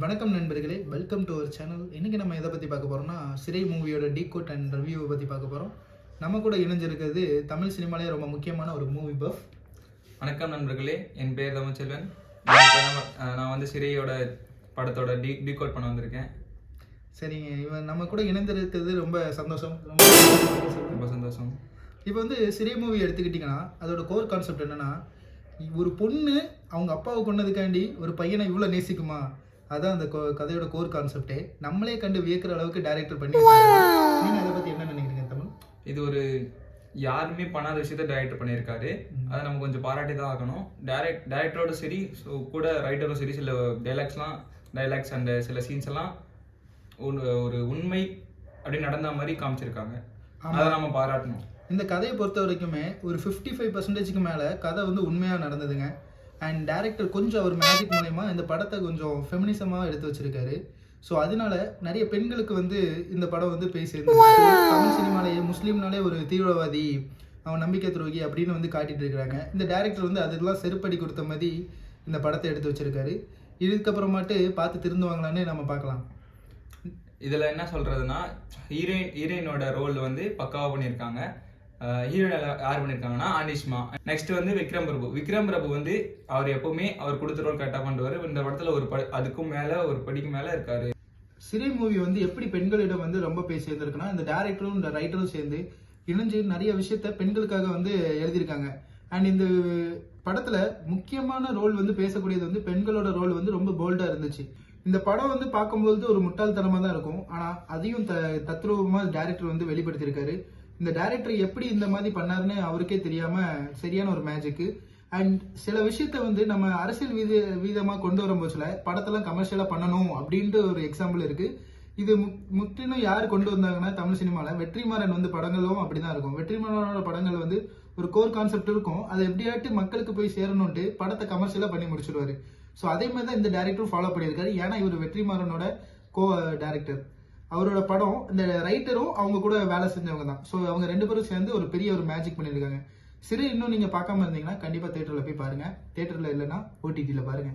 வணக்கம் நண்பர்களே, welcome to our channel. இன்றைக்கி நம்ம எதை பற்றி பார்க்க போகிறோம்னா, சிறை மூவியோட டீகோட் அண்ட் ரிவ்யூவை பற்றி பார்க்க போகிறோம். நம்ம கூட இணைஞ்சிருக்கிறது தமிழ் சினிமாலே ரொம்ப முக்கியமான ஒரு மூவி பஃப். வணக்கம் நண்பர்களே, என் பேர் தமிழ்ச்செல்வன். நான் வந்து சிறையோட படத்தோட டீகோட் பண்ண வந்திருக்கேன். சரிங்க, இவன் நம்ம கூட இணைந்திருக்கிறது ரொம்ப சந்தோஷம். ரொம்ப சந்தோஷம். இப்போ வந்து சிறை மூவி எடுத்துக்கிட்டிங்கன்னா அதோட கோர் கான்செப்ட் என்னென்னா, ஒரு பொண்ணு அவங்க அப்பாவை கொன்னதுக்காண்டி ஒரு பையனை இவ்வளோ நேசிக்குமா, அதான் அந்த கதையோட கோர் கான்செப்டே. நம்மளே கண்டு வியக்கிற அளவுக்கு டைரக்டர் பண்ணி. நீங்கள் அதை பற்றி என்ன நினைக்கிறீங்க தமிழ்? இது ஒரு யாருமே பண்ணாத விஷயத்த டைரக்டர் பண்ணியிருக்காரு. அதை நம்ம கொஞ்சம் பாராட்டி தான் ஆகணும். டைரக்டரோட சரி, ஸோ கூட ரைட்டரும் சரி, சில டைலாக்ஸ் அண்ட் சில சீன்ஸ் எல்லாம் ஒரு உண்மை அப்படி நடந்த மாதிரி காமிச்சிருக்காங்க. அதை நம்ம பாராட்டணும். இந்த கதையை பொறுத்த வரைக்குமே ஒரு 55% மேலே கதை வந்து உண்மையாக நடந்ததுங்க. அண்ட் டேரக்டர் கொஞ்சம் அவர் மேஜிக் மூலயமா இந்த படத்தை கொஞ்சம் ஃபெமினிசமாக எடுத்து வச்சிருக்காரு. ஸோ அதனால நிறைய பெண்களுக்கு வந்து இந்த படம் வந்து போய் சேர்ந்துருக்கு. தமிழ் சினிமாலேயே முஸ்லீம்னாலே ஒரு தீவிரவாதி, அவன் நம்பிக்கை துரோகி அப்படின்னு வந்து காட்டிட்டு இருக்கிறாங்க. இந்த டேரக்டர் வந்து அதுக்கெல்லாம் செருப்படி கொடுத்த மாதிரி இந்த படத்தை எடுத்து வச்சிருக்காரு. இதுக்கப்புறமாட்டு பார்த்து திருந்துவாங்களான்னு நம்ம பார்க்கலாம். இதில் என்ன சொல்கிறதுனா, ஹீரோயினோட ரோல் வந்து பக்காவாக பண்ணியிருக்காங்க. ஹீரோயின் யார் பண்ணியிருக்காங்கன்னா அனிஷ்மா. நெக்ஸ்ட் வந்து விக்ரம் பிரபு வந்து அவர் எப்பவுமே அவர் கொடுத்த ரோல் கரெக்டாக பண்ணுவார். இந்த படத்தில் அதுக்கும் மேலே ஒரு படிக்கு மேலே இருக்காரு. சிறை மூவி வந்து எப்படி பெண்களிடம் வந்து ரொம்ப போய் சேர்ந்துருக்குன்னா, இந்த டேரக்டரும் இந்த ரைட்டரும் சேர்ந்து இணைஞ்சு நிறைய விஷயத்த பெண்களுக்காக வந்து எழுதியிருக்காங்க. அண்ட் இந்த படத்துல முக்கியமான ரோல் வந்து பேசக்கூடியது வந்து பெண்களோட ரோல் வந்து ரொம்ப போல்டா இருந்துச்சு. இந்த படம் வந்து பார்க்கும்போது ஒரு முட்டாள்தனமா தான் இருக்கும், ஆனா அதையும் தத்ரூபமா டேரக்டர் வந்து வெளிப்படுத்தியிருக்காரு. இந்த டேரக்டர் எப்படி இந்த மாதிரி பண்ணாருன்னு அவருக்கே தெரியாம சரியான ஒரு மேஜிக்கு. அண்ட் சில விஷயத்த வந்து நம்ம அரசியல் வீதமா கொண்டு வரும்போதுல படத்தெல்லாம் கமர்ஷியலா பண்ணணும் அப்படின்ட்டு ஒரு எக்ஸாம்பிள் இருக்கு. இது முற்றிலும் யார் கொண்டு வந்தாங்கன்னா, தமிழ் சினிமால வெற்றிமாறன் வந்து படங்களும் அப்படிதான் இருக்கும். வெற்றிமாறனோட படங்கள் வந்து ஒரு கோர் கான்செப்ட் இருக்கும், அதை எப்படியாட்டு மக்களுக்கு போய் சேரணும்ட்டு படத்தை கமர்ஷியலா பண்ணி முடிச்சிடுவாரு. ஸோ அதே மாதிரி தான் இந்த டேரக்டரும் ஃபாலோ பண்ணியிருக்காரு. ஏன்னா இவர் வெற்றிமாறனோட கோ டைரக்டர். அவரோட படம் இந்த ரைட்டரும் அவங்க கூட வேலை செஞ்சவங்க தான். ஸோ அவங்க ரெண்டு பேரும் சேர்ந்து ஒரு பெரிய ஒரு மேஜிக் பண்ணியிருக்காங்க. சிறு இன்னும் நீங்க பார்க்காம இருந்தீங்கன்னா கண்டிப்பா தியேட்டர்ல போய் பாருங்க. தியேட்டர்ல இல்லைன்னா OTT-ல பாருங்க.